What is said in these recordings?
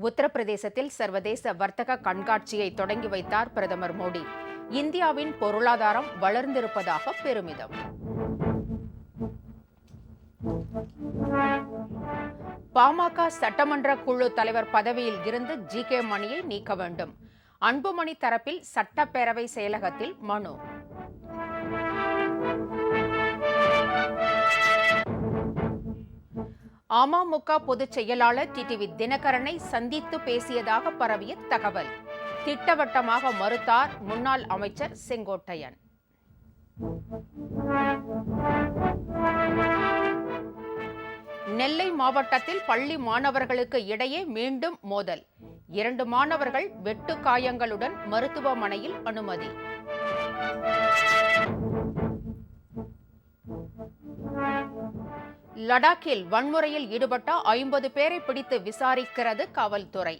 உத்தரப்பிரதேசத்தில் சர்வதேச வர்த்தக கண்காட்சியை தொடங்கி வைத்தார் பிரதமர் மோடி. இந்தியாவின் பொருளாதாரம் வளர்ந்திருப்பதாக பெருமிதம். பாமக சட்டமன்ற குழு தலைவர் பதவியில் இருந்து ஜி.கே. மணியை நீக்க வேண்டும். அன்புமணி தரப்பில் சட்டப்பேரவை செயலகத்தில் மனு. அமமுக பொதுச் செயலாளர் டிடிவி தினகரனை சந்தித்து பேசியதாக பரவிய தகவல். திட்டவட்டமாக மறுத்தார் முன்னாள் அமைச்சர் செங்கோட்டையன். நெல்லை மாவட்டத்தில் பள்ளி மாணவர்களுக்கு இடையே மீண்டும் மோதல். 2 மாணவர்கள் வெட்டு காயங்களுடன் மருத்துவமனையில் அனுமதி. லடாக்கில் வன்முறையில் ஈடுபட்ட 50 பேரை பிடித்து விசாரிக்கிறது காவல்துறை.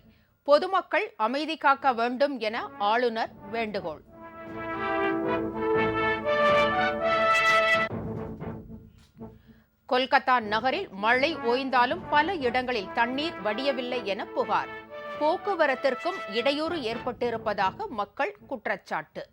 பொதுமக்கள் அமைதி காக்க வேண்டும் என ஆளுநர் வேண்டுகோள். கொல்கத்தா நகரில் மழை ஓய்ந்தாலும் பல இடங்களில் தண்ணீர் வடியவில்லை என புகார். போக்குவரத்திற்கும் இடையூறு ஏற்பட்டிருப்பதாக மக்கள் குற்றச்சாட்டு.